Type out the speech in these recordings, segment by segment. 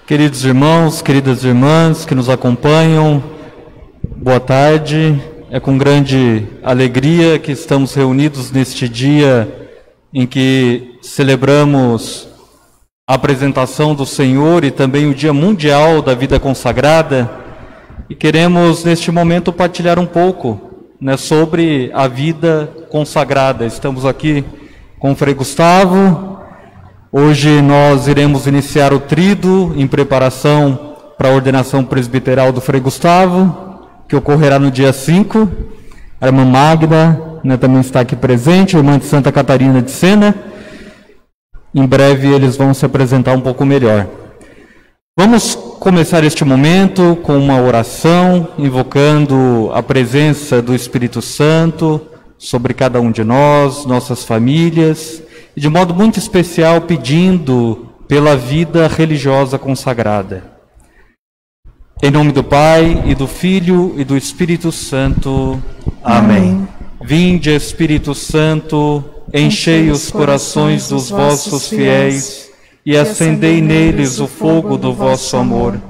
Queridos irmãos, queridas irmãs que nos acompanham, boa tarde. É com grande alegria que estamos reunidos neste dia em que celebramos a apresentação do Senhor e também o Dia Mundial da Vida Consagrada. E queremos, neste momento, partilhar um pouco, sobre a vida consagrada. Estamos aqui com o Frei Gustavo. Hoje nós iremos iniciar o tríduo em preparação para a ordenação presbiteral do Frei Gustavo, que ocorrerá no dia 5. A irmã Magda, também está aqui presente, a irmã de Santa Catarina de Sena. Em breve eles vão se apresentar um pouco melhor. Vamos começar este momento com uma oração, invocando a presença do Espírito Santo sobre cada um de nós, nossas famílias, e de modo muito especial pedindo pela vida religiosa consagrada. Em nome do Pai, e do Filho, e do Espírito Santo. Amém. Vinde, Espírito Santo, enchei os corações dos vossos fiéis, e acendei neles o fogo do vosso amor.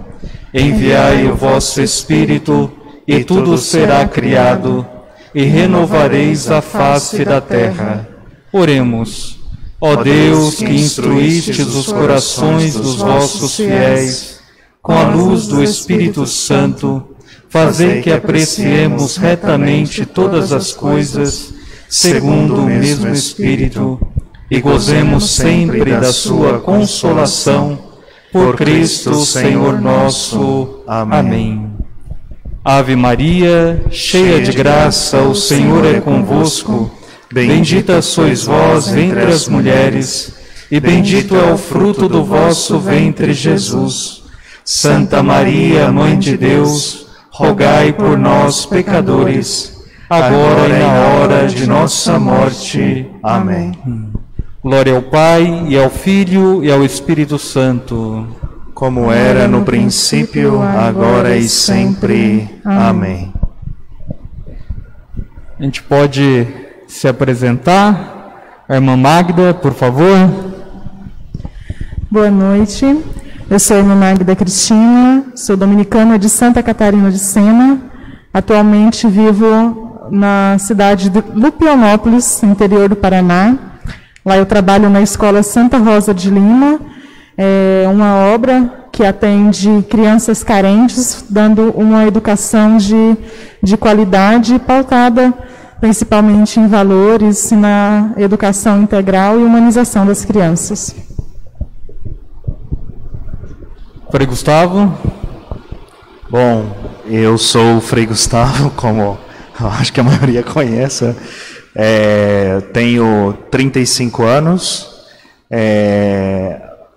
Enviai o vosso Espírito, e tudo será criado, e renovareis a face da terra. Oremos. Ó Deus, que instruístes os corações dos vossos fiéis, com a luz do Espírito Santo, fazei que apreciemos retamente todas as coisas, segundo o mesmo Espírito, e gozemos sempre da sua consolação, por Cristo Senhor nosso. Amém. Ave Maria, cheia de graça, o Senhor é convosco. Bendita sois vós entre as mulheres, e bendito é o fruto do vosso ventre, Jesus. Santa Maria, Mãe de Deus, rogai por nós, pecadores, agora e na hora de nossa morte. Amém. Glória ao Pai, e ao Filho, e ao Espírito Santo. Como era no princípio, agora e sempre. Amém. A gente pode se apresentar. A irmã Magda, por favor. Boa noite. Eu sou a irmã Magda Cristina, sou dominicana de Santa Catarina de Sena. Atualmente vivo na cidade de Lupionópolis, interior do Paraná. Lá eu trabalho na Escola Santa Rosa de Lima. É uma obra que atende crianças carentes, dando uma educação de qualidade pautada principalmente em valores, na educação integral e humanização das crianças. Frei Gustavo. Bom, eu sou o Frei Gustavo, como eu acho que a maioria conhece. Tenho 35 anos.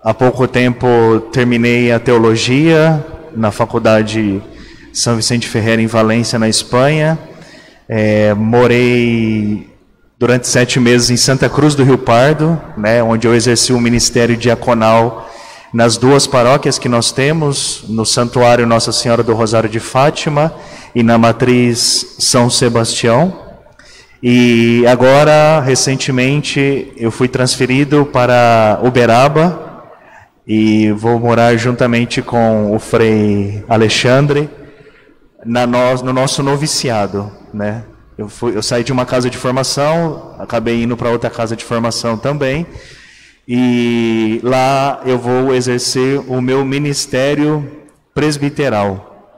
Há pouco tempo terminei a teologia na Faculdade São Vicente Ferrer, em Valência, na Espanha. Morei durante 7 meses em Santa Cruz do Rio Pardo, onde eu exerci o ministério diaconal nas 2 paróquias que nós temos, no Santuário Nossa Senhora do Rosário de Fátima e na Matriz São Sebastião. E agora, recentemente, eu fui transferido para Uberaba e vou morar juntamente com o Frei Alexandre no nosso noviciado, Eu saí de uma casa de formação, acabei indo para outra casa de formação também, e lá eu vou exercer o meu ministério presbiteral,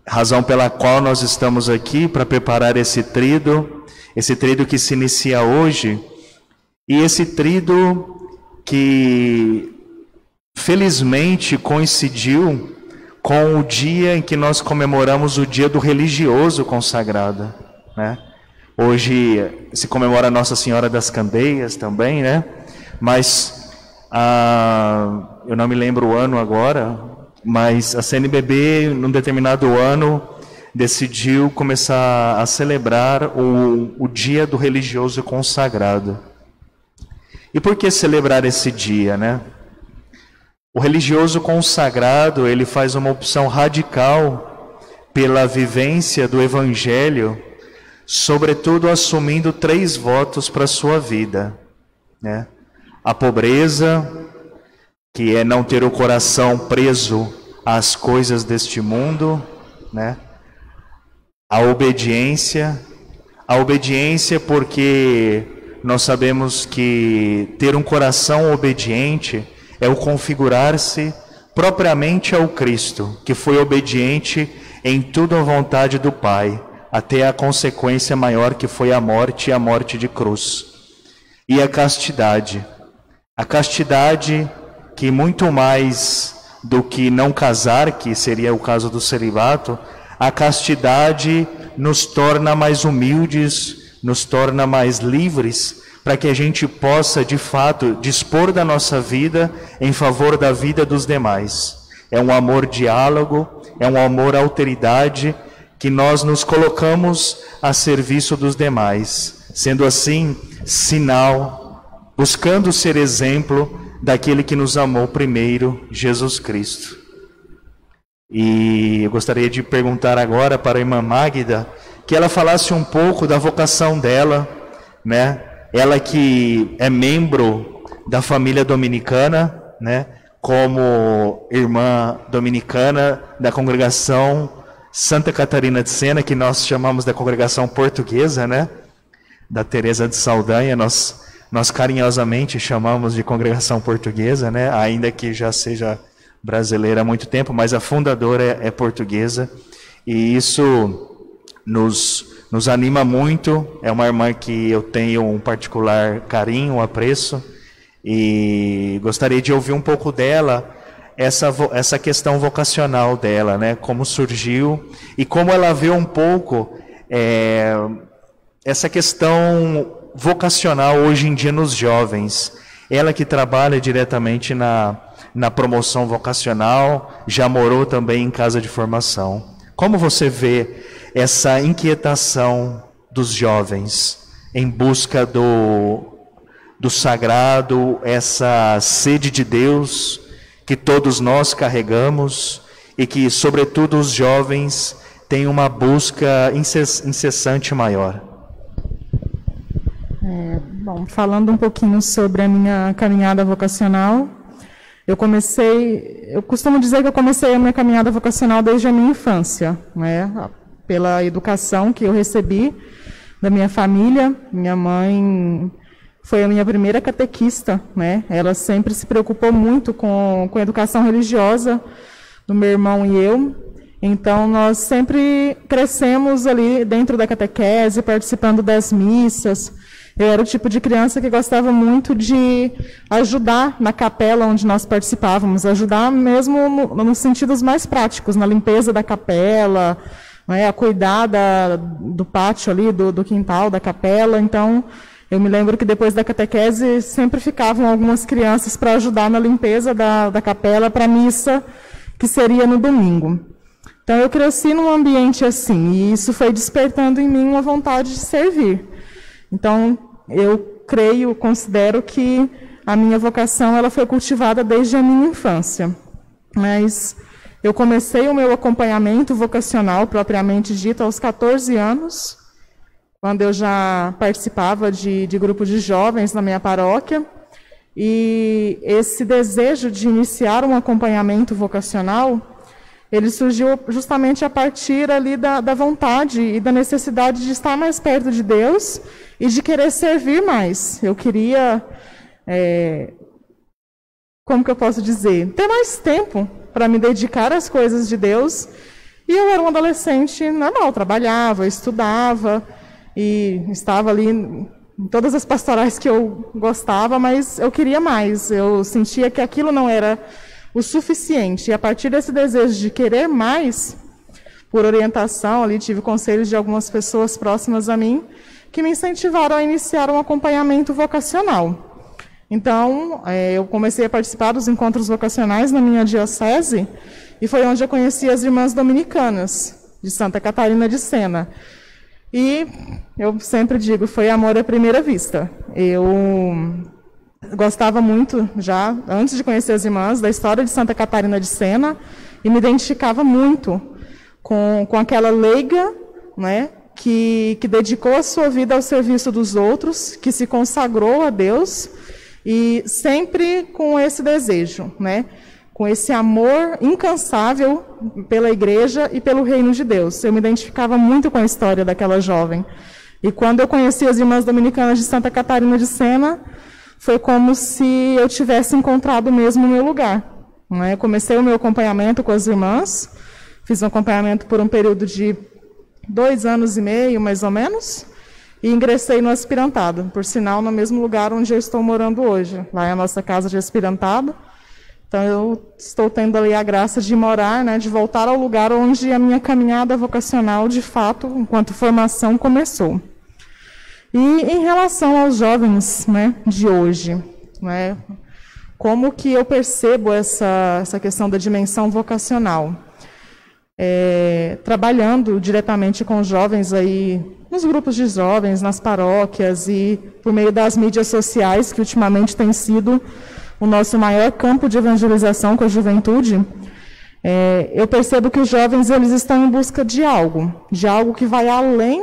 Razão pela qual nós estamos aqui para preparar esse tríduo que se inicia hoje, e esse tríduo que felizmente coincidiu com o dia em que nós comemoramos o dia do religioso consagrado, Hoje se comemora Nossa Senhora das Candeias também, Mas eu não me lembro o ano agora, mas a CNBB, num determinado ano, decidiu começar a celebrar o dia do religioso consagrado. E por que celebrar esse dia, O religioso consagrado, ele faz uma opção radical pela vivência do Evangelho, sobretudo assumindo 3 votos para a sua vida, A pobreza, que é não ter o coração preso às coisas deste mundo, né? A obediência porque nós sabemos que ter um coração obediente é o configurar-se propriamente ao Cristo, que foi obediente em tudo à vontade do Pai, até a consequência maior que foi a morte e a morte de cruz. E a castidade que muito mais do que não casar, que seria o caso do celibato, a castidade nos torna mais humildes, nos torna mais livres, para que a gente possa, de fato, dispor da nossa vida em favor da vida dos demais. É um amor diálogo, é um amor alteridade, que nós nos colocamos a serviço dos demais, sendo assim, sinal, buscando ser exemplo daquele que nos amou primeiro, Jesus Cristo. E eu gostaria de perguntar agora para a irmã Magda, que ela falasse um pouco da vocação dela, né? Ela que é membro da família dominicana, né? Como irmã dominicana da congregação Santa Catarina de Sena, que nós chamamos da congregação portuguesa, né? Da Teresa de Saldanha, nós carinhosamente chamamos de congregação portuguesa, né? Ainda que já seja brasileira há muito tempo, mas a fundadora é portuguesa, e isso nos anima muito. É uma irmã que eu tenho um particular carinho, apreço, e gostaria de ouvir um pouco dela, essa questão vocacional dela, né? Como surgiu e como ela vê um pouco essa questão vocacional hoje em dia nos jovens. Ela que trabalha diretamente na promoção vocacional, já morou também em casa de formação. Como você vê essa inquietação dos jovens em busca do sagrado, essa sede de Deus que todos nós carregamos e que, sobretudo, os jovens têm uma busca incessante maior? Bom, falando um pouquinho sobre a minha caminhada vocacional, eu costumo dizer que eu comecei a minha caminhada vocacional desde a minha infância, né? Pela educação que eu recebi da minha família. Minha mãe foi a minha primeira catequista, né? Ela sempre se preocupou muito com a educação religiosa do meu irmão e eu. Então, nós sempre crescemos ali dentro da catequese, participando das missas. Eu era o tipo de criança que gostava muito de ajudar na capela onde nós participávamos, ajudar mesmo nos sentidos mais práticos, na limpeza da capela, né, a cuidar do pátio ali, do quintal da capela. Então, eu me lembro que depois da catequese sempre ficavam algumas crianças para ajudar na limpeza da capela para a missa, que seria no domingo. Então, eu cresci num ambiente assim, e isso foi despertando em mim uma vontade de servir. Então, eu considero que a minha vocação ela foi cultivada desde a minha infância. Mas eu comecei o meu acompanhamento vocacional, propriamente dito, aos 14 anos, quando eu já participava de grupo de jovens na minha paróquia. E esse desejo de iniciar um acompanhamento vocacional, ele surgiu justamente a partir ali da vontade e da necessidade de estar mais perto de Deus e de querer servir mais. Eu queria, como que eu posso dizer, ter mais tempo para me dedicar às coisas de Deus. E eu era um adolescente normal, trabalhava, estudava e estava ali em todas as pastorais que eu gostava, mas eu queria mais. Eu sentia que aquilo não era o suficiente. E a partir desse desejo de querer mais, por orientação, ali tive conselhos de algumas pessoas próximas a mim, que me incentivaram a iniciar um acompanhamento vocacional. Então, eu comecei a participar dos encontros vocacionais na minha diocese, e foi onde eu conheci as irmãs dominicanas, de Santa Catarina de Sena. E eu sempre digo, foi amor à primeira vista. Eu gostava muito, já antes de conhecer as irmãs, da história de Santa Catarina de Sena, e me identificava muito com aquela leiga, né, que dedicou a sua vida ao serviço dos outros, que se consagrou a Deus e sempre com esse desejo, né? Com esse amor incansável pela igreja e pelo reino de Deus. Eu me identificava muito com a história daquela jovem. E quando eu conheci as irmãs dominicanas de Santa Catarina de Sena, foi como se eu tivesse encontrado mesmo o meu lugar. Né? Eu comecei o meu acompanhamento com as irmãs, fiz um acompanhamento por um período de 2 anos e meio, mais ou menos, e ingressei no aspirantado, por sinal, no mesmo lugar onde eu estou morando hoje. Lá é a nossa casa de aspirantado. Então, eu estou tendo ali a graça de morar, né, de voltar ao lugar onde a minha caminhada vocacional, de fato, enquanto formação, começou. E em relação aos jovens, né, de hoje, né, como que eu percebo essa questão da dimensão vocacional? Trabalhando diretamente com jovens aí, nos grupos de jovens, nas paróquias e por meio das mídias sociais, que ultimamente tem sido o nosso maior campo de evangelização com a juventude, eu percebo que os jovens eles estão em busca de algo que vai além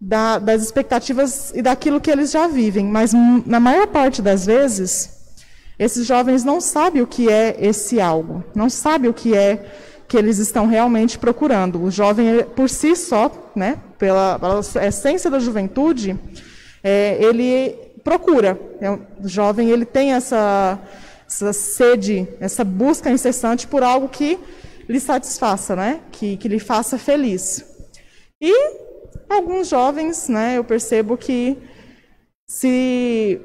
das expectativas e daquilo que eles já vivem, mas na maior parte das vezes, esses jovens não sabem o que é esse algo, não sabem o que é que eles estão realmente procurando. O jovem, por si só, né, pela essência da juventude, ele procura. O jovem ele tem essa sede, essa busca incessante por algo que lhe satisfaça, né, que lhe faça feliz. E alguns jovens, né, eu percebo que se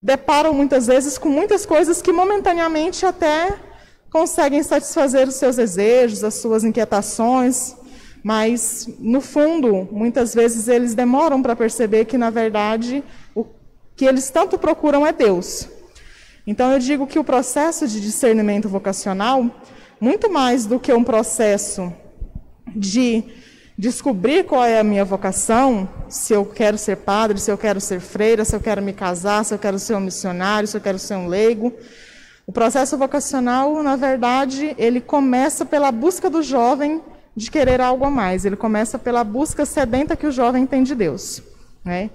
deparam muitas vezes com muitas coisas que momentaneamente até conseguem satisfazer os seus desejos, as suas inquietações, mas, no fundo, muitas vezes eles demoram para perceber que, na verdade, o que eles tanto procuram é Deus. Então, eu digo que o processo de discernimento vocacional, muito mais do que um processo de descobrir qual é a minha vocação, se eu quero ser padre, se eu quero ser freira, se eu quero me casar, se eu quero ser um missionário, se eu quero ser um leigo. O processo vocacional, na verdade, ele começa pela busca do jovem de querer algo a mais. Ele começa pela busca sedenta que o jovem tem de Deus, né?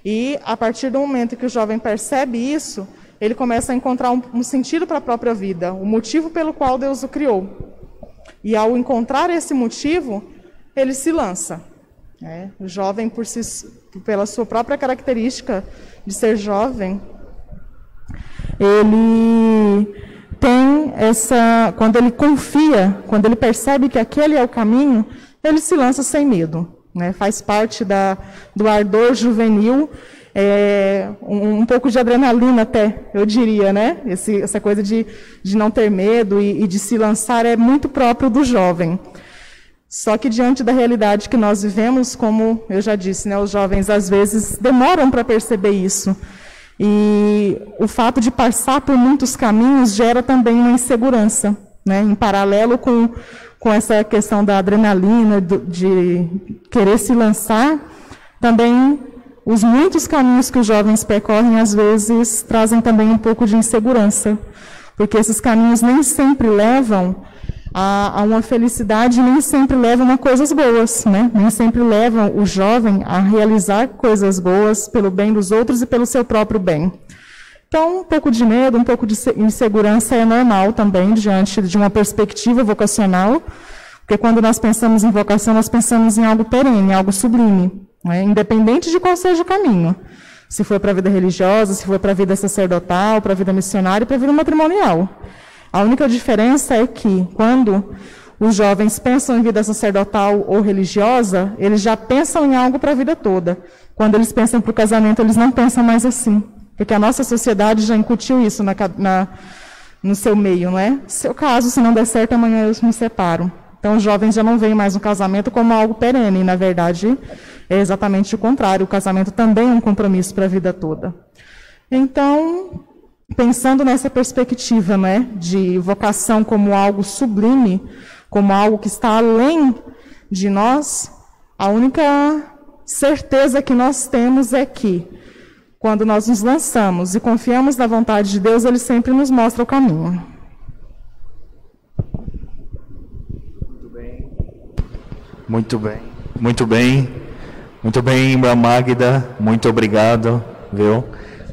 E, a partir do momento que o jovem percebe isso, ele começa a encontrar um sentido para a própria vida, o motivo pelo qual Deus o criou. E, ao encontrar esse motivo, ele se lança. Né? O jovem, pela sua própria característica de ser jovem, ele tem quando ele confia, quando ele percebe que aquele é o caminho, ele se lança sem medo, né? Faz parte do ardor juvenil, um pouco de adrenalina até, eu diria, né? Essa coisa de não ter medo e de se lançar é muito próprio do jovem. Só que diante da realidade que nós vivemos, como eu já disse, né, os jovens às vezes demoram para perceber isso. E o fato de passar por muitos caminhos gera também uma insegurança, né? Em paralelo com essa questão da adrenalina, de querer se lançar, também os muitos caminhos que os jovens percorrem, às vezes, trazem também um pouco de insegurança, porque esses caminhos nem sempre levam a uma felicidade, nem sempre levam a coisas boas, né? Nem sempre levam o jovem a realizar coisas boas pelo bem dos outros e pelo seu próprio bem. Então, um pouco de medo, um pouco de insegurança é normal também diante de uma perspectiva vocacional, porque quando nós pensamos em vocação, nós pensamos em algo perene, algo sublime, né? Independente de qual seja o caminho. Se for para a vida religiosa, se for para a vida sacerdotal, para a vida missionária e para a vida matrimonial. A única diferença é que, quando os jovens pensam em vida sacerdotal ou religiosa, eles já pensam em algo para a vida toda. Quando eles pensam para o casamento, eles não pensam mais assim. Porque a nossa sociedade já incutiu isso no seu meio, não é? Seu caso, se não der certo, amanhã eu me separo. Então, os jovens já não veem mais o casamento como algo perene. Na verdade, é exatamente o contrário. O casamento também é um compromisso para a vida toda. Então, pensando nessa perspectiva, né, de vocação como algo sublime, como algo que está além de nós, a única certeza que nós temos é que, quando nós nos lançamos e confiamos na vontade de Deus, Ele sempre nos mostra o caminho. Muito bem. Muito bem. Muito bem, irmã Magda. Muito obrigado, viu?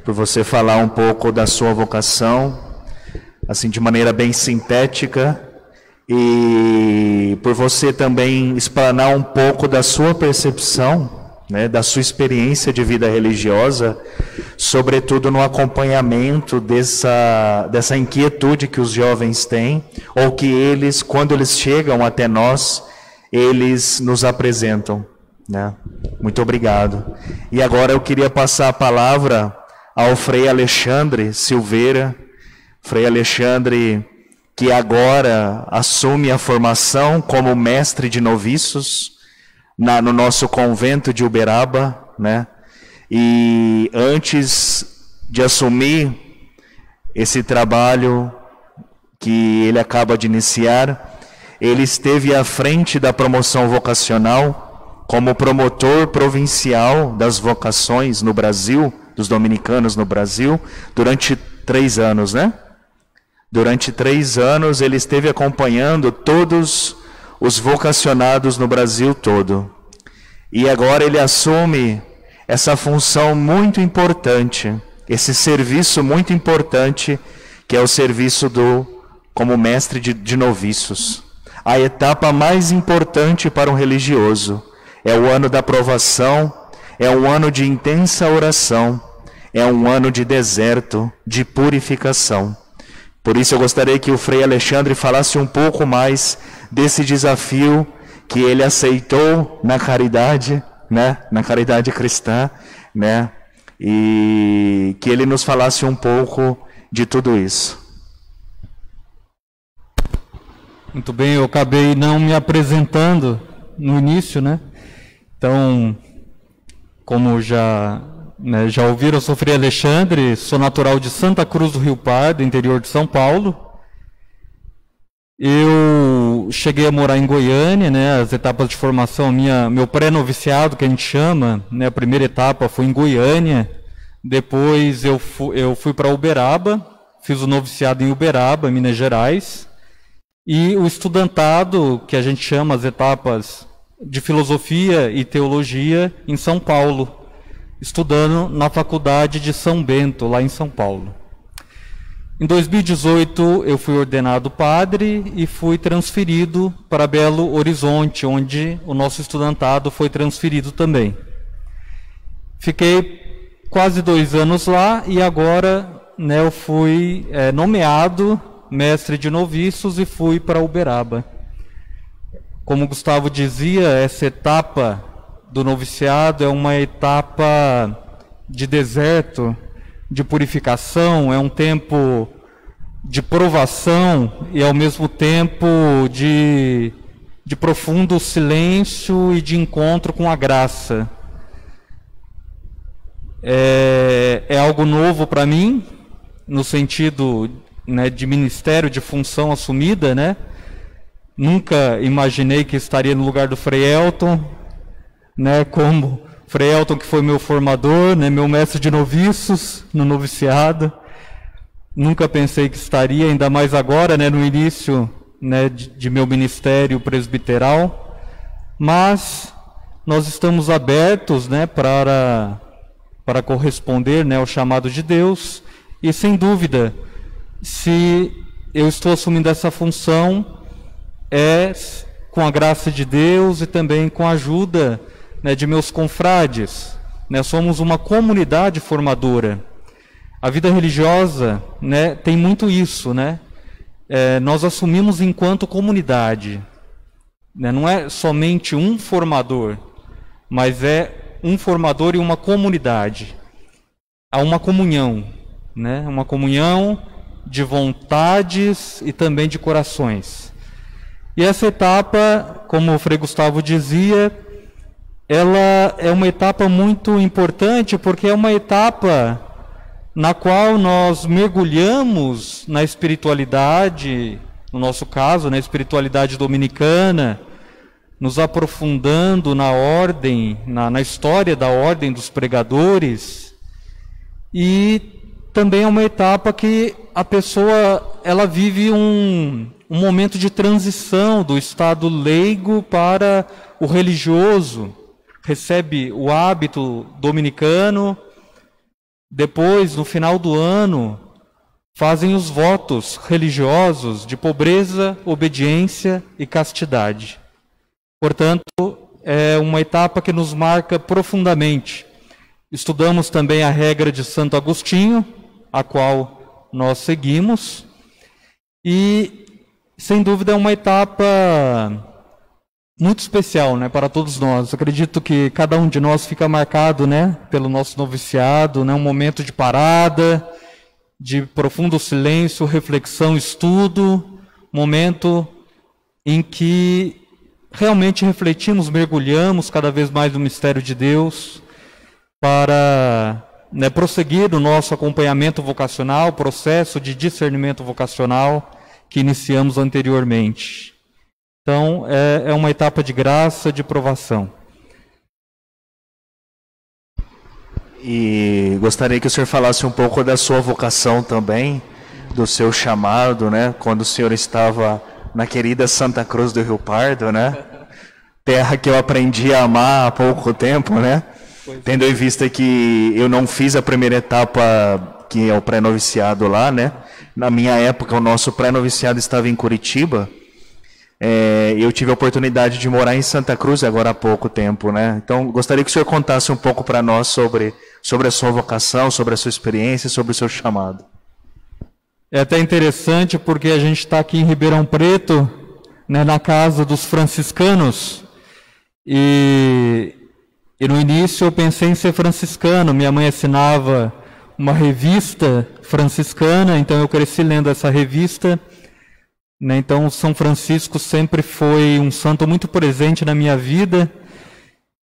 por você falar um pouco da sua vocação, assim de maneira bem sintética, e por você também explanar um pouco da sua percepção, né, da sua experiência de vida religiosa, sobretudo no acompanhamento dessa inquietude que os jovens têm, ou que eles, quando eles chegam até nós, eles nos apresentam, né? Muito obrigado. E agora eu queria passar a palavra ao Frei Alexandre Silveira, Frei Alexandre, que agora assume a formação como mestre de noviços no nosso convento de Uberaba, né? E antes de assumir esse trabalho que ele acaba de iniciar, ele esteve à frente da promoção vocacional como promotor provincial das vocações no Brasil, dos dominicanos no Brasil, durante 3 anos, né? Durante 3 anos ele esteve acompanhando todos os vocacionados no Brasil todo. E agora ele assume essa função muito importante, esse serviço muito importante, que é o serviço como mestre de noviços. A etapa mais importante para um religioso é o ano da provação, é um ano de intensa oração, é um ano de deserto, de purificação. Por isso eu gostaria que o Frei Alexandre falasse um pouco mais desse desafio que ele aceitou na caridade, né, na caridade cristã, né, e que ele nos falasse um pouco de tudo isso. Muito bem, eu acabei não me apresentando no início, né? Então, como já ouviram, eu sou Frei Alexandre, sou natural de Santa Cruz do Rio Pardo, interior de São Paulo. Eu cheguei a morar em Goiânia, né? As etapas de formação, meu pré-noviciado, que a gente chama, né? A primeira etapa foi em Goiânia. Depois eu fui para Uberaba, fiz o noviciado em Uberaba, Minas Gerais. E o estudantado, que a gente chama as etapas de filosofia e teologia, em São Paulo, estudando na Faculdade de São Bento, lá em São Paulo. Em 2018, eu fui ordenado padre e fui transferido para Belo Horizonte, onde o nosso estudantado foi transferido também. Fiquei quase 2 anos lá e agora, né, eu fui nomeado mestre de noviços e fui para Uberaba. Como o Gustavo dizia, essa etapa do noviciado é uma etapa de deserto, de purificação, é um tempo de provação e ao mesmo tempo de profundo silêncio e de encontro com a graça. É algo novo para mim, no sentido, né, de ministério, de função assumida, né? Nunca imaginei que estaria no lugar do Frei Elton, né, como Frei Elton, que foi meu formador, né, meu mestre de noviços no noviciado. Nunca pensei que estaria, ainda mais agora, né, no início, né, de meu ministério presbiteral. Mas nós estamos abertos, né, para corresponder, né, ao chamado de Deus. E, sem dúvida, se eu estou assumindo essa função, é com a graça de Deus e também com a ajuda, né, de meus confrades, né? Somos uma comunidade formadora. A vida religiosa, né, tem muito isso, né? Nós assumimos enquanto comunidade, né? Não é somente um formador, mas é um formador e uma comunidade. Há uma comunhão, né? Uma comunhão de vontades e também de corações. E essa etapa, como o Frei Gustavo dizia, ela é uma etapa muito importante, porque é uma etapa na qual nós mergulhamos na espiritualidade, no nosso caso, na espiritualidade dominicana, nos aprofundando na ordem, na história da ordem dos pregadores. E também é uma etapa que a pessoa, ela vive um momento de transição do estado leigo para o religioso, recebe o hábito dominicano, depois, no final do ano, fazem os votos religiosos de pobreza, obediência e castidade. Portanto, é uma etapa que nos marca profundamente. Estudamos também a regra de Santo Agostinho, a qual nós seguimos, e, sem dúvida, é uma etapa muito especial, né, para todos nós. Eu acredito que cada um de nós fica marcado, né, pelo nosso noviciado, né, um momento de parada, de profundo silêncio, reflexão, estudo, momento em que realmente refletimos, mergulhamos cada vez mais no mistério de Deus para, né, prosseguir o nosso acompanhamento vocacional, processo de discernimento vocacional que iniciamos anteriormente. Então, é uma etapa de graça, de provação. E gostaria que o senhor falasse um pouco da sua vocação também, do seu chamado, né? Quando o senhor estava na querida Santa Cruz do Rio Pardo, né? Terra que eu aprendi a amar há pouco tempo, né? Tendo em vista que eu não fiz a primeira etapa, que é o pré-noviciado lá, né? Na minha época, o nosso pré-noviciado estava em Curitiba. Eu tive a oportunidade de morar em Santa Cruz agora há pouco tempo, né? Então, gostaria que o senhor contasse um pouco para nós sobre a sua vocação, sobre a sua experiência, sobre o seu chamado. É até interessante porque a gente está aqui em Ribeirão Preto, né, na casa dos franciscanos, e no início eu pensei em ser franciscano. Minha mãe assinava uma revista franciscana, então eu cresci lendo essa revista. Então, São Francisco sempre foi um santo muito presente na minha vida,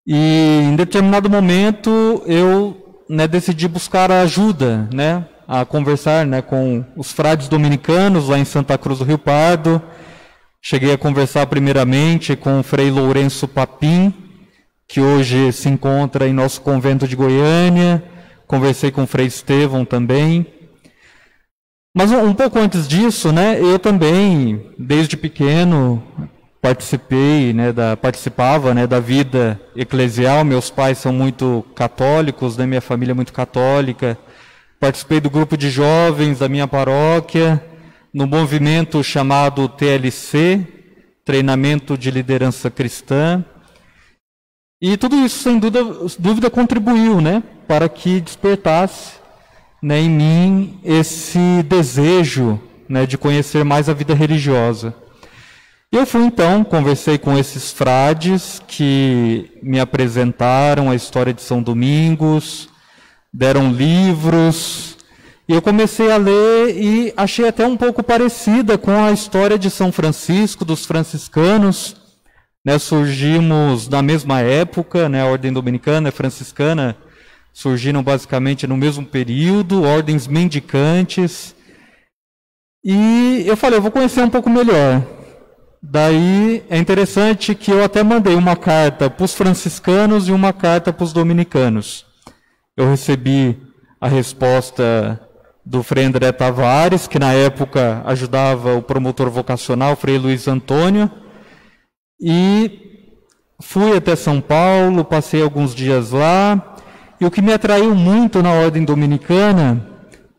e em determinado momento eu, né, decidi buscar ajuda, né, a conversar, né, com os frades dominicanos lá em Santa Cruz do Rio Pardo. Cheguei a conversar primeiramente com o Frei Lourenço Papim, que hoje se encontra em nosso convento de Goiânia. Conversei com o Frei Estevão também. Mas um pouco antes disso, né, eu também, desde pequeno, participava, né, da vida eclesial. Meus pais são muito católicos, né, minha família é muito católica. Participei do grupo de jovens da minha paróquia, no movimento chamado TLC, Treinamento de Liderança Cristã. E tudo isso, sem dúvida contribuiu, né, para que despertasse, né, em mim esse desejo, né, de conhecer mais a vida religiosa. Eu fui então, conversei com esses frades que me apresentaram a história de São Domingos, deram livros, e eu comecei a ler e achei até um pouco parecida com a história de São Francisco, dos franciscanos, né? Surgimos na mesma época, né? A ordem dominicana e franciscana surgiram basicamente no mesmo período, ordens mendicantes. E eu falei, eu vou conhecer um pouco melhor. Daí é interessante que eu até mandei uma carta para os franciscanos e uma carta para os dominicanos. Eu recebi a resposta do Frei André Tavares, que na época ajudava o promotor vocacional, Frei Luiz Antônio, e fui até São Paulo, passei alguns dias lá, e o que me atraiu muito na ordem dominicana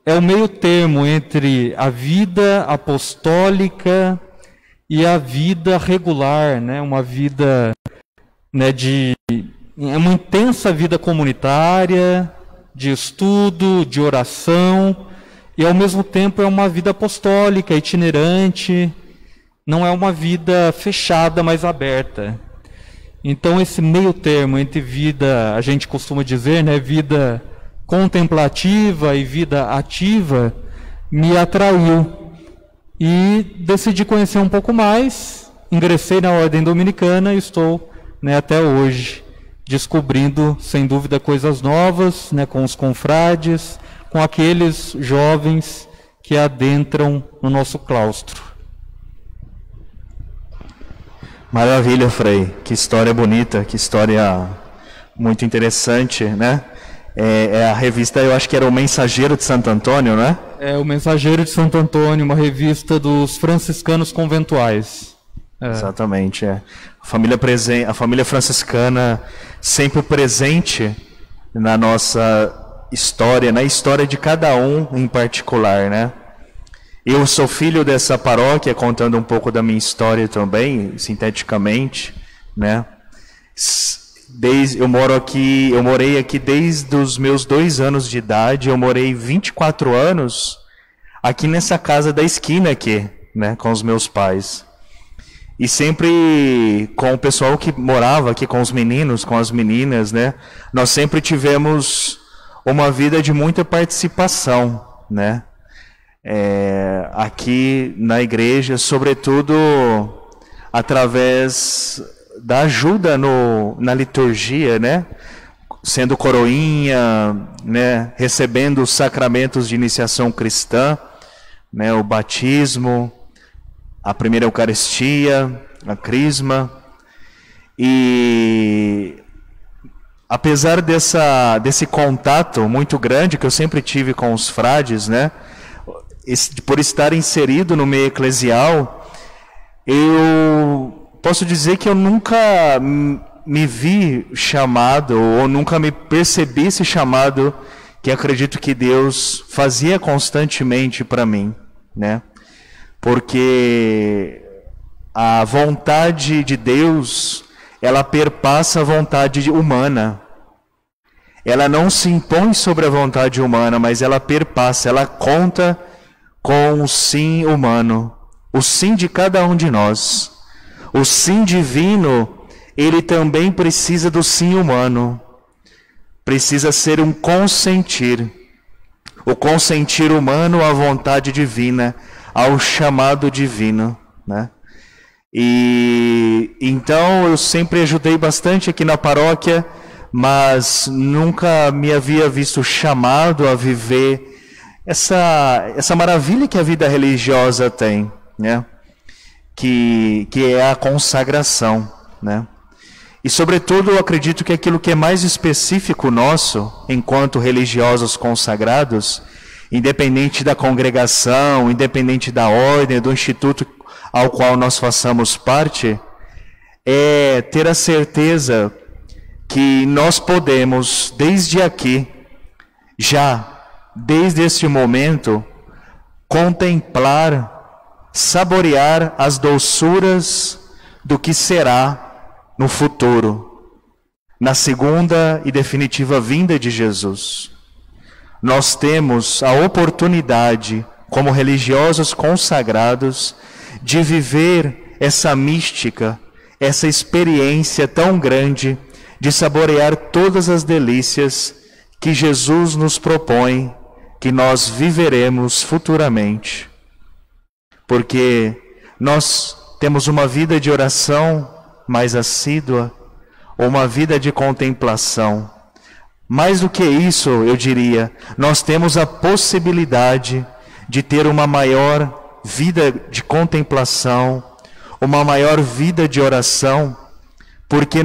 é o meio termo entre a vida apostólica e a vida regular, né? Uma vida, né, é uma intensa vida comunitária, de estudo, de oração, e ao mesmo tempo é uma vida apostólica, itinerante, não é uma vida fechada, mas aberta. Então esse meio termo entre vida, a gente costuma dizer, né, vida contemplativa e vida ativa, me atraiu. E decidi conhecer um pouco mais, ingressei na ordem dominicana e estou, né, até hoje, descobrindo, sem dúvida, coisas novas, né, com os confrades, com aqueles jovens que adentram no nosso claustro. Maravilha, Frei. Que história bonita, que história muito interessante, né? A revista, eu acho que era o Mensageiro de Santo Antônio, né? É o Mensageiro de Santo Antônio, uma revista dos franciscanos conventuais. Exatamente, é. A família franciscana sempre presente na nossa história, na história de cada um em particular, né? Eu sou filho dessa paróquia, contando um pouco da minha história também, sinteticamente, né? Eu morei aqui desde os meus 2 anos de idade, eu morei 24 anos aqui nessa casa da esquina aqui, né, com os meus pais. E sempre com o pessoal que morava aqui, com os meninos, com as meninas, né, nós sempre tivemos uma vida de muita participação, né, aqui na igreja, sobretudo através da ajuda na liturgia, né? Sendo coroinha, né? Recebendo os sacramentos de iniciação cristã, né? O batismo, a primeira Eucaristia, a crisma. E apesar desse contato muito grande que eu sempre tive com os frades, né? Por estar inserido no meio eclesial, eu posso dizer que eu nunca me vi chamado, ou nunca me percebi esse chamado que acredito que Deus fazia constantemente para mim, né? Porque a vontade de Deus, ela perpassa a vontade humana. Ela não se impõe sobre a vontade humana, mas ela perpassa, ela conta com o sim humano, o sim de cada um de nós. O sim divino, ele também precisa do sim humano. Precisa ser um consentir. O consentir humano à vontade divina, ao chamado divino, né? E então eu sempre ajudei bastante aqui na paróquia, mas nunca me havia visto chamado a viver essa maravilha que a vida religiosa tem, né? Que é a consagração, né? E sobretudo eu acredito que aquilo que é mais específico nosso, enquanto religiosos consagrados, independente da congregação, independente da ordem, do instituto ao qual nós façamos parte, é ter a certeza que nós podemos, desde aqui, desde este momento, contemplar, saborear as doçuras do que será no futuro, na segunda e definitiva vinda de Jesus. Nós temos a oportunidade, como religiosos consagrados, de viver essa mística, essa experiência tão grande de saborear todas as delícias que Jesus nos propõe, que nós viveremos futuramente. Porque nós temos uma vida de oração mais assídua, ou uma vida de contemplação. Mais do que isso, eu diria, nós temos a possibilidade de ter uma maior vida de contemplação, uma maior vida de oração, porque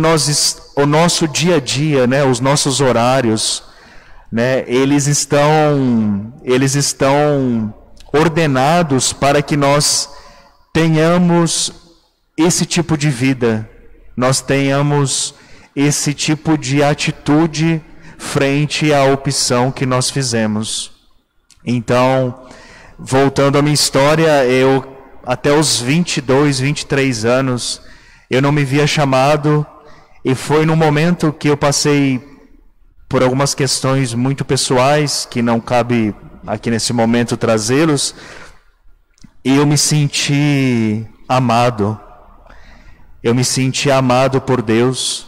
o nosso dia a dia, né, os nossos horários, né, eles estão ordenados para que nós tenhamos esse tipo de vida, nós tenhamos esse tipo de atitude frente à opção que nós fizemos. Então, voltando à minha história, eu até os 22, 23 anos, eu não me via chamado, e foi no momento que eu passei por algumas questões muito pessoais, que não cabe aqui nesse momento trazê-los, e eu me senti amado. Eu me senti amado por Deus.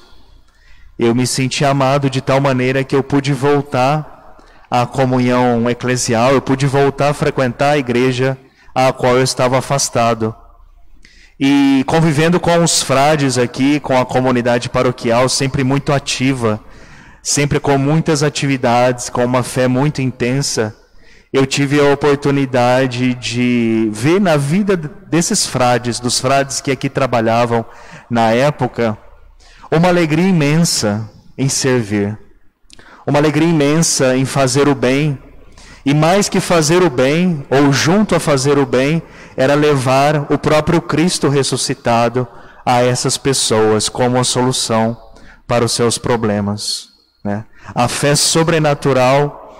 Eu me senti amado de tal maneira que eu pude voltar à comunhão eclesial, eu pude voltar a frequentar a igreja a qual eu estava afastado. E convivendo com os frades aqui, com a comunidade paroquial, sempre muito ativa, sempre com muitas atividades, com uma fé muito intensa, eu tive a oportunidade de ver na vida desses frades, dos frades que aqui trabalhavam na época, uma alegria imensa em servir, uma alegria imensa em fazer o bem, e mais que fazer o bem, ou junto a fazer o bem, era levar o próprio Cristo ressuscitado a essas pessoas como a solução para os seus problemas, né? A fé sobrenatural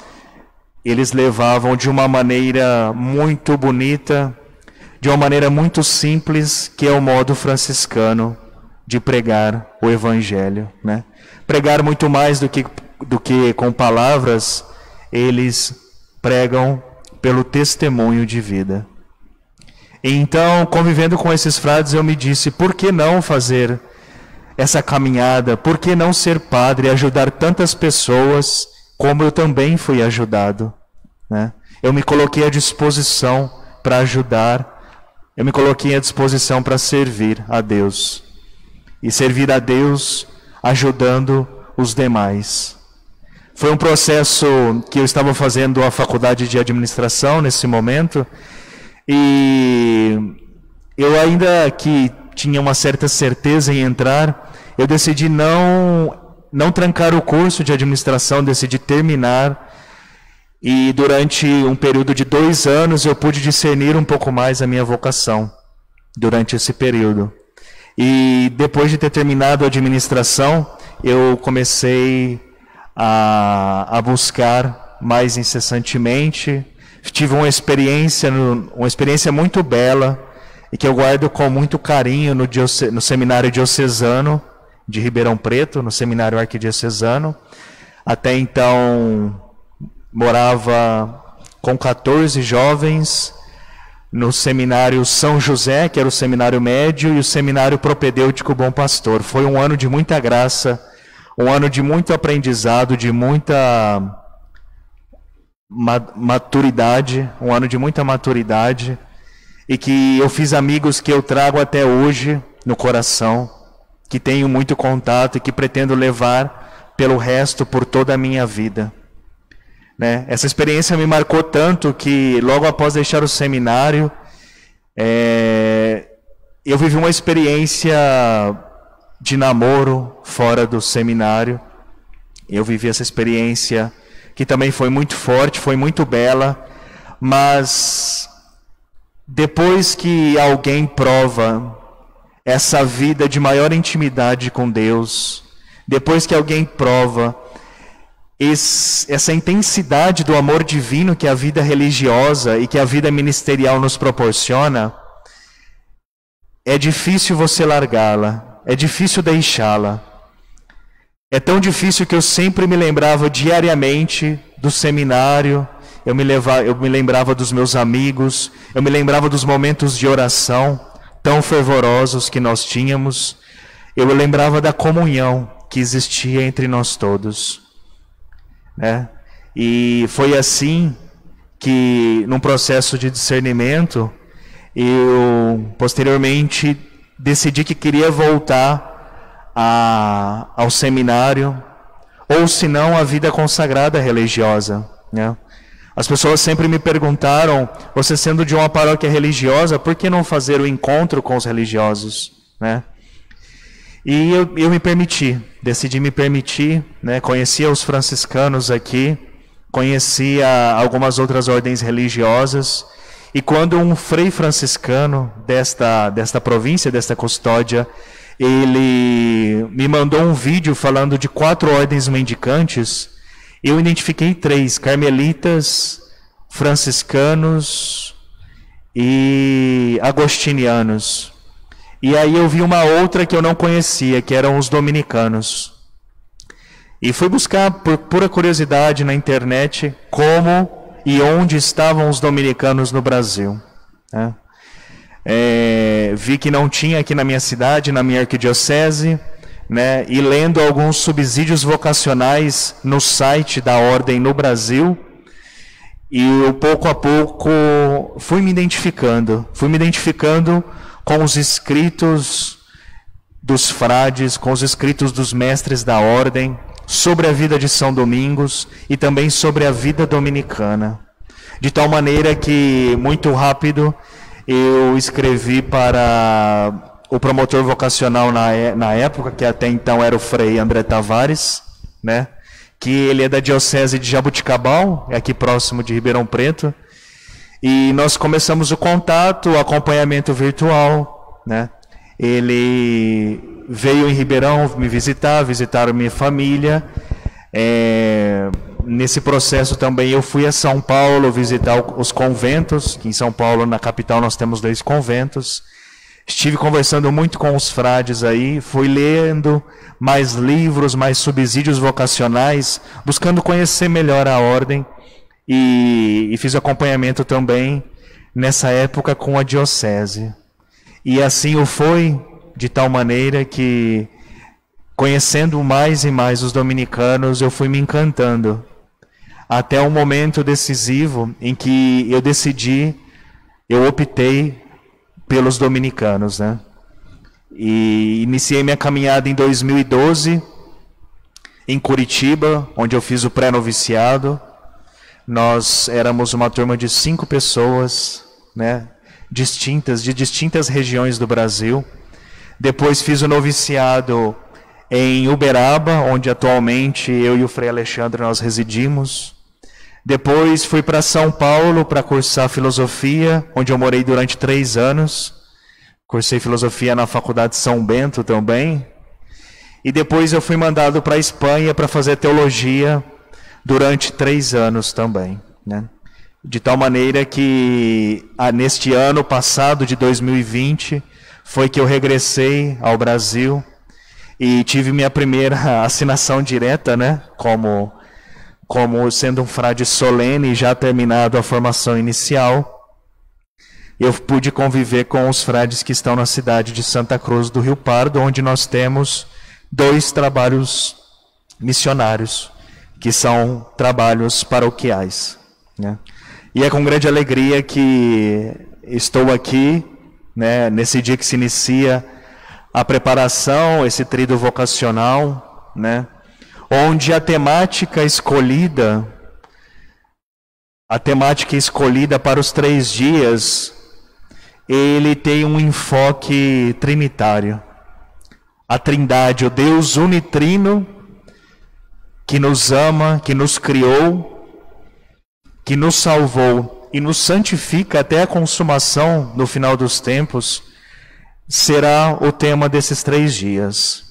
eles levavam de uma maneira muito bonita, de uma maneira muito simples, que é o modo franciscano de pregar o Evangelho, né? Pregar muito mais do que com palavras, eles pregam pelo testemunho de vida. Então, convivendo com esses frades, eu me disse, por que não fazer essa caminhada? Por que não ser padre e ajudar tantas pessoas como eu também fui ajudado, né? Eu me coloquei à disposição para ajudar, eu me coloquei à disposição para servir a Deus. E servir a Deus ajudando os demais. Foi um processo que eu estava fazendo a faculdade de administração nesse momento, e eu ainda que tinha uma certa certeza em entrar, eu decidi não trancar o curso de administração, decidi terminar, e durante um período de 2 anos eu pude discernir um pouco mais a minha vocação, durante esse período. E depois de ter terminado a administração, eu comecei a buscar mais incessantemente. Tive uma experiência muito bela e que eu guardo com muito carinho no seminário diocesano de Ribeirão Preto, no seminário arquidiocesano. Até então morava com 14 jovens no seminário São José, que era o seminário médio, e o seminário propedêutico Bom Pastor. Foi um ano de muita graça, um ano de muito aprendizado, de muita maturidade, um ano de muita maturidade, e que eu fiz amigos que eu trago até hoje no coração, que tenho muito contato e que pretendo levar pelo resto, por toda a minha vida. Né? Essa experiência me marcou tanto que logo após deixar o seminário, eu vivi uma experiência de namoro fora do seminário. Eu vivi essa experiência que também foi muito forte, foi muito bela, mas depois que alguém prova essa vida de maior intimidade com Deus, depois que alguém prova essa intensidade do amor divino que a vida religiosa e que a vida ministerial nos proporciona, é difícil você largá-la, é difícil deixá-la. É tão difícil que eu sempre me lembrava diariamente do seminário, eu me lembrava dos meus amigos, eu me lembrava dos momentos de oração tão fervorosos que nós tínhamos, eu me lembrava da comunhão que existia entre nós todos. Né? E foi assim que, num processo de discernimento, eu posteriormente decidi que queria voltar ao seminário, ou se não, à vida consagrada religiosa. Né? As pessoas sempre me perguntaram, você sendo de uma paróquia religiosa, por que não fazer o encontro com os religiosos? Né? E eu me permiti, decidi me permitir, né? Conhecia os franciscanos aqui, conhecia algumas outras ordens religiosas, e quando um frei franciscano desta província, desta custódia, ele me mandou um vídeo falando de 4 ordens mendicantes, eu identifiquei 3, carmelitas, franciscanos e agostinianos. E aí eu vi uma outra que eu não conhecia, que eram os dominicanos. E fui buscar, por pura curiosidade, na internet, como e onde estavam os dominicanos no Brasil. Né? Vi que não tinha aqui na minha cidade, na minha arquidiocese, né? E lendo alguns subsídios vocacionais no site da ordem no Brasil, e eu pouco a pouco fui me identificando com os escritos dos frades, com os escritos dos mestres da ordem, sobre a vida de São Domingos e também sobre a vida dominicana. De tal maneira que, muito rápido, eu escrevi para o promotor vocacional na época, que até então era o Frei André Tavares, né? Que ele é da diocese de Jaboticabal, é aqui próximo de Ribeirão Preto. E nós começamos o contato, o acompanhamento virtual, né? Ele veio em Ribeirão me visitar minha família. nesse processo também eu fui a São Paulo visitar os conventos, que em São Paulo, na capital, nós temos 2 conventos. Estive conversando muito com os frades aí, fui lendo mais livros, mais subsídios vocacionais, buscando conhecer melhor a ordem, e fiz acompanhamento também nessa época com a diocese. E assim o foi, de tal maneira que, conhecendo mais e mais os dominicanos, eu fui me encantando. Até um momento decisivo em que eu optei pelos dominicanos, né? E iniciei minha caminhada em 2012, em Curitiba, onde eu fiz o pré-noviciado. Nós éramos uma turma de 5 pessoas, né? De distintas regiões do Brasil. Depois fiz o noviciado em Uberaba, onde atualmente eu e o Frei Alexandre nós residimos. Depois fui para São Paulo para cursar filosofia, onde eu morei durante 3 anos. Cursei filosofia na Faculdade São Bento também. E depois eu fui mandado para a Espanha para fazer teologia durante 3 anos também, né? De tal maneira que neste ano passado, de 2020, foi que eu regressei ao Brasil e tive minha primeira assinação direta, né? Como sendo um frade solene, já terminado a formação inicial. Eu pude conviver com os frades que estão na cidade de Santa Cruz do Rio Pardo, onde nós temos 2 trabalhos missionários, que são trabalhos paroquiais, né? E é com grande alegria que estou aqui, né, nesse dia que se inicia a preparação, esse tríduo vocacional, né, onde a temática escolhida para os 3 dias, ele tem um enfoque trinitário. A Trindade, o Deus unitrino, que nos ama, que nos criou, que nos salvou e nos santifica até a consumação no final dos tempos, será o tema desses 3 dias.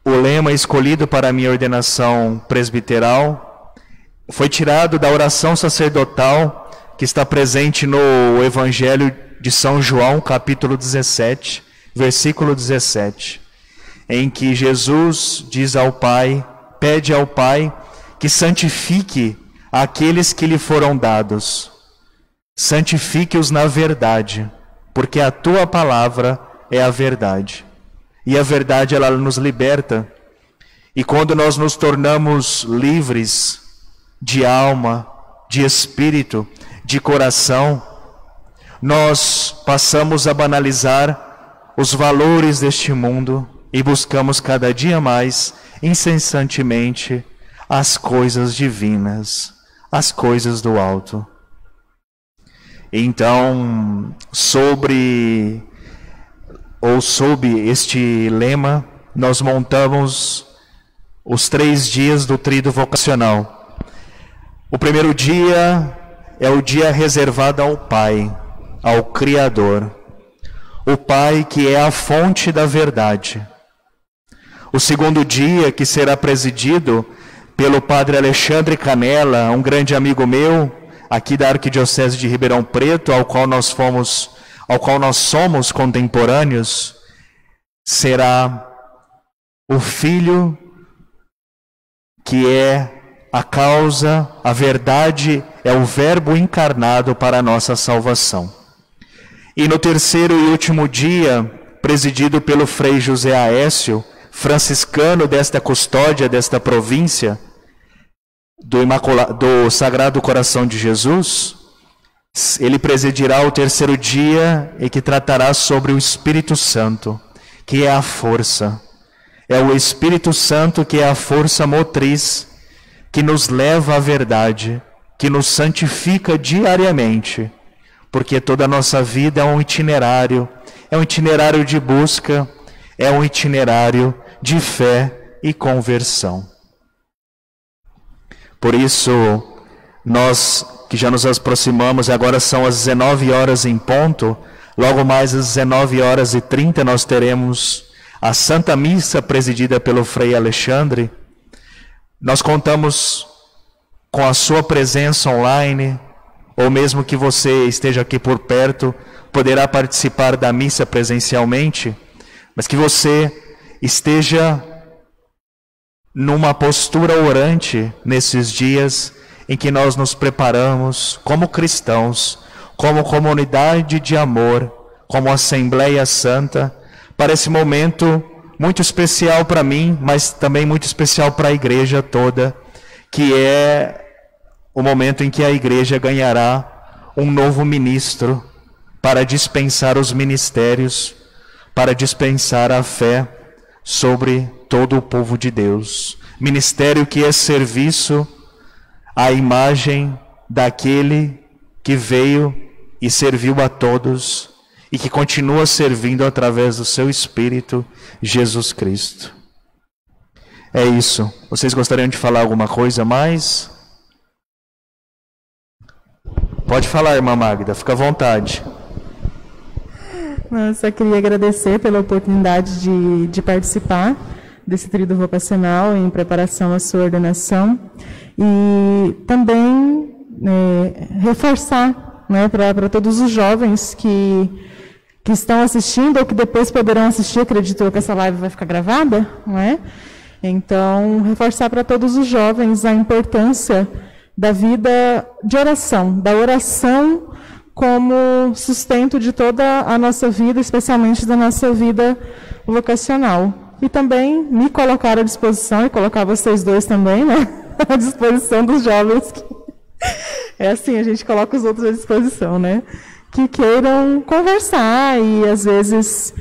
O lema escolhido para a minha ordenação presbiteral foi tirado da oração sacerdotal que está presente no Evangelho de São João, capítulo 17, versículo 17, em que Jesus diz ao Pai, pede ao Pai que santifique aqueles que lhe foram dados. Santifique-os na verdade, porque a tua palavra é a verdade. E a verdade, ela nos liberta. E quando nós nos tornamos livres de alma, de espírito, de coração, nós passamos a banalizar os valores deste mundo e buscamos cada dia mais, incessantemente, as coisas divinas, as coisas do alto. Então, sob este lema, nós montamos os 3 dias do tríduo vocacional. O primeiro dia é o dia reservado ao Pai, ao Criador. O Pai que é a fonte da verdade. O segundo dia, que será presidido pelo Padre Alexandre Canella, um grande amigo meu, aqui da Arquidiocese de Ribeirão Preto, ao qual nós somos contemporâneos, será o Filho que é a causa, a verdade, é o Verbo encarnado para a nossa salvação. E no terceiro e último dia, presidido pelo Frei José Aécio, franciscano desta custódia, desta província, do Sagrado Coração de Jesus, ele presidirá o terceiro dia e que tratará sobre o Espírito Santo, que é a força. É o Espírito Santo que é a força motriz, que nos leva à verdade, que nos santifica diariamente, porque toda a nossa vida é um itinerário de busca, é um itinerário de fé e conversão. Por isso, nós que já nos aproximamos, agora são as 19 horas em ponto, logo mais às 19h30 nós teremos a Santa Missa presidida pelo Frei Alexandre, Nós contamos com a sua presença online, ou mesmo que você esteja aqui por perto, poderá participar da missa presencialmente, mas que você esteja numa postura orante nesses dias em que nós nos preparamos como cristãos, como comunidade de amor, como Assembleia Santa, para esse momento muito especial para mim, mas também muito especial para a igreja toda, que é o momento em que a igreja ganhará um novo ministro para dispensar os ministérios, para dispensar a fé sobre todo o povo de Deus. Ministério que é serviço à imagem daquele que veio e serviu a todos e que continua servindo através do seu Espírito, Jesus Cristo. É isso. Vocês gostariam de falar alguma coisa mais? Pode falar, irmã Magda, fica à vontade. Eu só queria agradecer pela oportunidade de participar desse tríduo vocacional em preparação à sua ordenação e também reforçar, né, para todos os jovens que estão assistindo ou que depois poderão assistir, acredito que essa live vai ficar gravada, não é? Então, reforçar para todos os jovens a importância da vida de oração, da oração como sustento de toda a nossa vida, especialmente da nossa vida vocacional. E também me colocar à disposição, e colocar vocês dois também, né, à disposição dos jovens. É assim, a gente coloca os outros à disposição, né? Que queiram conversar e, às vezes,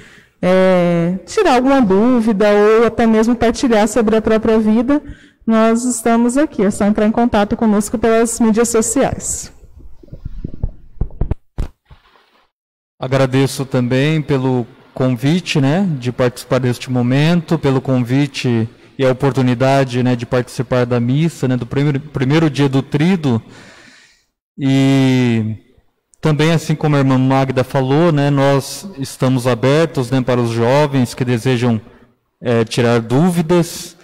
tirar alguma dúvida ou até mesmo partilhar sobre a própria vida. Nós estamos aqui, é só entrar em contato conosco pelas mídias sociais. Agradeço também pelo convite, né, de participar deste momento, pelo convite e a oportunidade, né, de participar da missa, né, do primeiro dia do tríduo. E também, assim como a irmã Magda falou, né, nós estamos abertos, né, para os jovens que desejam tirar dúvidas.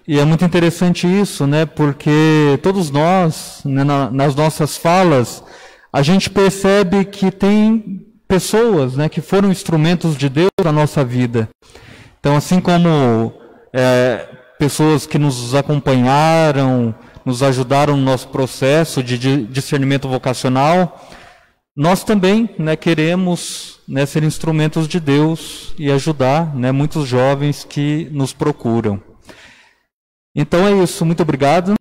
E é muito interessante isso, né, porque todos nós, né, nas nossas falas, a gente percebe que tem pessoas, né, que foram instrumentos de Deus na nossa vida. Então, assim como pessoas que nos acompanharam, nos ajudaram no nosso processo de discernimento vocacional, nós também, né, queremos, né, ser instrumentos de Deus e ajudar, né, muitos jovens que nos procuram. Então é isso, muito obrigado,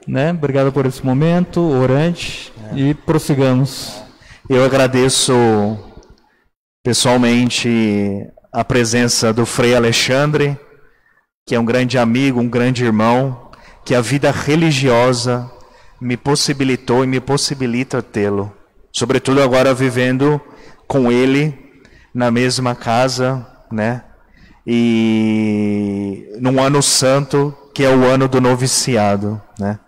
né, obrigado por esse momento orante e prossigamos. Eu agradeço pessoalmente a presença do Frei Alexandre, que é um grande amigo, um grande irmão, que a vida religiosa me possibilitou e me possibilita tê-lo. Sobretudo agora vivendo com ele na mesma casa, né? E num ano santo, que é o ano do noviciado, né?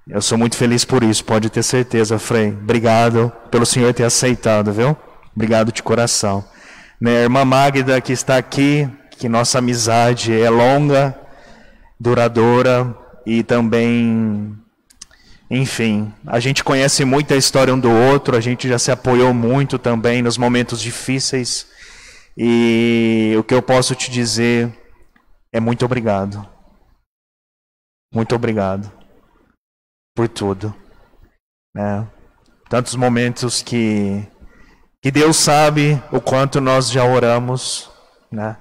Eu sou muito feliz por isso, pode ter certeza, Frei. Obrigado pelo senhor ter aceitado, viu? Obrigado de coração. Né, irmã Magda, que está aqui, que nossa amizade é longa, duradoura e também, enfim, a gente conhece muito a história um do outro, a gente já se apoiou muito também nos momentos difíceis. E o que eu posso te dizer é muito obrigado. Muito obrigado por tudo, né? Tantos momentos que Deus sabe o quanto nós já oramos, né?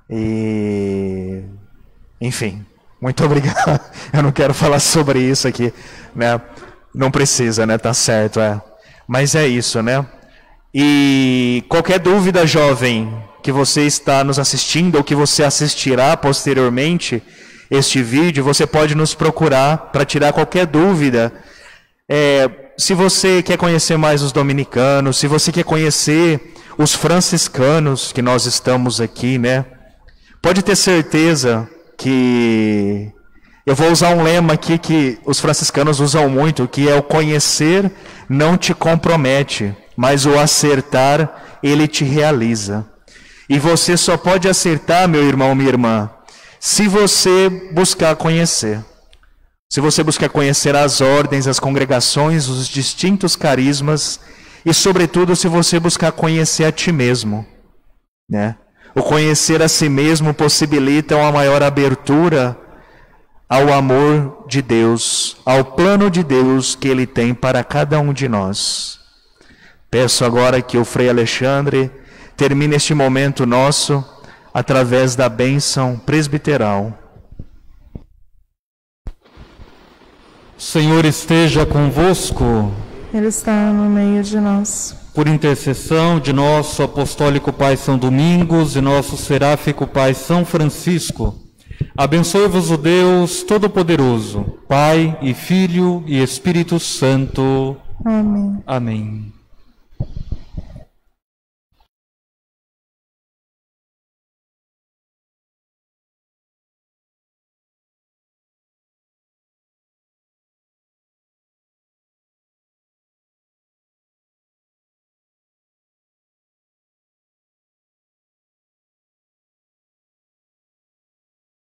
E, enfim, muito obrigado. Eu não quero falar sobre isso aqui, né? Não precisa, né? Tá certo, Mas é isso, né? E qualquer dúvida, jovem, que você está nos assistindo ou que você assistirá posteriormente este vídeo, você pode nos procurar para tirar qualquer dúvida. Se você quer conhecer mais os dominicanos, se você quer conhecer os franciscanos, que nós estamos aqui, né? Pode ter certeza que eu vou usar um lema aqui que os franciscanos usam muito, que é o conhecer não te compromete, mas o acertar, ele te realiza. E você só pode acertar, meu irmão, minha irmã, se você buscar conhecer. Se você buscar conhecer as ordens, as congregações, os distintos carismas, e sobretudo se você buscar conhecer a ti mesmo, né? O conhecer a si mesmo possibilita uma maior abertura ao amor de Deus, ao plano de Deus que Ele tem para cada um de nós. Peço agora que o Frei Alexandre termine este momento nosso através da bênção presbiteral. O Senhor esteja convosco. Ele está no meio de nós. Por intercessão de nosso apostólico Pai São Domingos e nosso seráfico Pai São Francisco, abençoe-vos o Deus Todo-Poderoso, Pai e Filho e Espírito Santo. Amém. Amém.